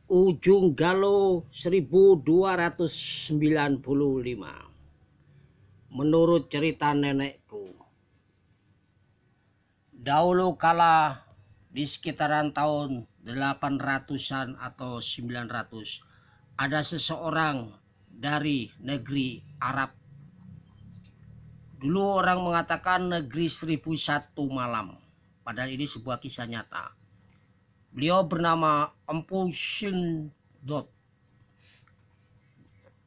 Ujung Galuh 1295. Menurut cerita nenekku, dahulu kala di sekitaran tahun 800-an atau 900, ada seseorang dari negeri Arab. Dulu orang mengatakan negeri 1001 malam, padahal ini sebuah kisah nyata. Beliau bernama Empu Sindot.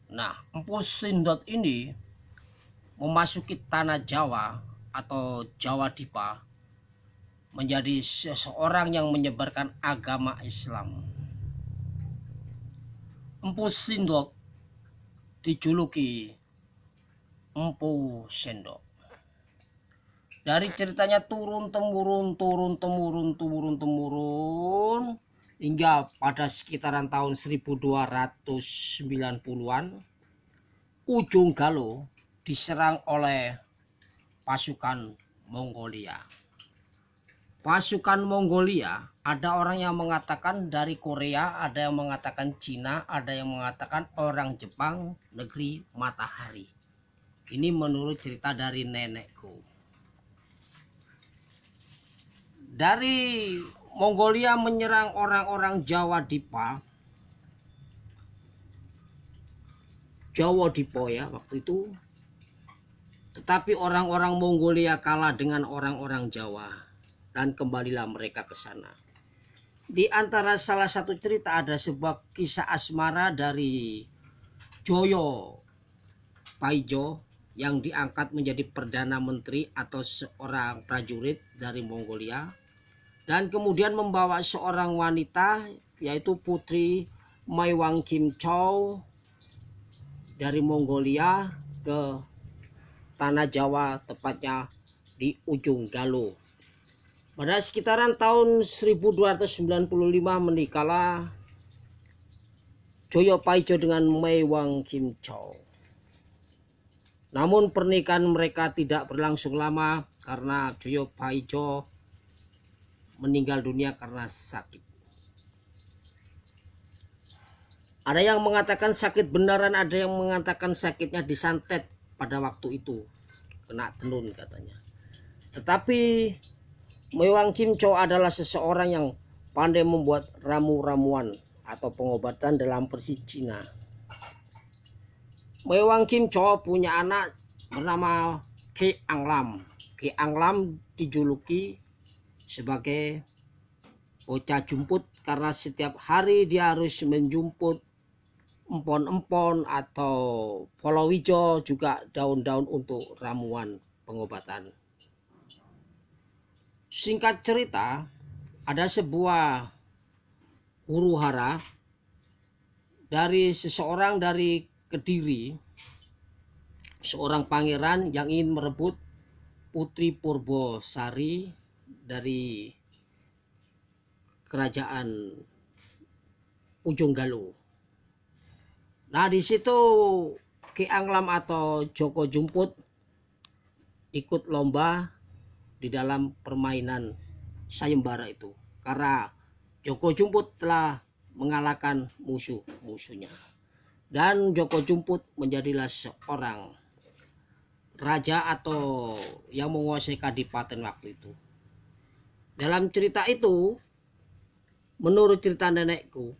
Nah, Empu Sindot ini memasuki tanah Jawa atau Jawa Dipa, menjadi seseorang yang menyebarkan agama Islam. Empu Sindot dijuluki Empu Sendok. Dari ceritanya turun temurun hingga pada sekitaran tahun 1290-an, Ujung Galuh diserang oleh pasukan Mongolia. Pasukan Mongolia, ada orang yang mengatakan dari Korea, ada yang mengatakan Cina, ada yang mengatakan orang Jepang, negeri matahari. Ini menurut cerita dari nenekku. Dari Mongolia menyerang orang-orang Jawa Dipa ya waktu itu. Tetapi orang-orang Mongolia kalah dengan orang-orang Jawa dan kembalilah mereka ke sana. Di antara salah satu cerita ada sebuah kisah asmara dari Joyo Paijo yang diangkat menjadi Perdana Menteri atau seorang prajurit dari Mongolia, dan kemudian membawa seorang wanita yaitu Putri Maiwang Kimchou dari Mongolia ke tanah Jawa, tepatnya di Ujung Galuh. Pada sekitaran tahun 1295 menikahlah Joyo Paijo dengan Maiwang Kimchou. Namun pernikahan mereka tidak berlangsung lama karena Joyo Paijo meninggal dunia karena sakit. Ada yang mengatakan sakit beneran, ada yang mengatakan sakitnya disantet pada waktu itu, kena tenun katanya. Tetapi Maiwang Kimchou adalah seseorang yang pandai membuat ramu-ramuan atau pengobatan dalam versi Cina. Maiwang Kimchou punya anak bernama Ki Anglam. Ki Anglam dijuluki sebagai bocah jumput karena setiap hari dia harus menjumput empon-empon atau polowijo, juga daun-daun untuk ramuan pengobatan. Singkat cerita, ada sebuah huru-hara dari seseorang dari Kediri, seorang pangeran yang ingin merebut Putri Purbosari dari kerajaan Ujung Galuh. Nah, di situ Ki Anglam atau Joko Jumput ikut lomba di dalam permainan sayembara itu, karena Joko Jumput telah mengalahkan musuh-musuhnya. Dan Joko Jumput menjadilah seorang raja atau yang menguasai kadipaten waktu itu. Dalam cerita itu, menurut cerita nenekku,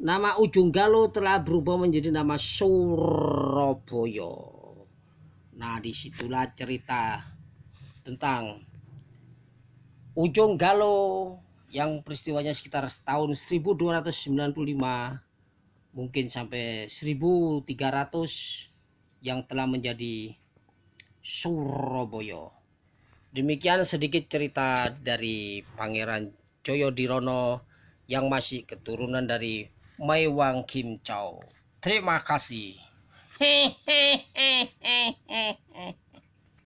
nama Ujung Galuh telah berubah menjadi nama Surabaya. Nah, disitulah cerita tentang Ujung Galuh yang peristiwanya sekitar tahun 1295 mungkin sampai 1300 yang telah menjadi Surabaya. Demikian sedikit cerita dari Pangeran Joyodirono yang masih keturunan dari Maiwang Kimchou. Terima kasih.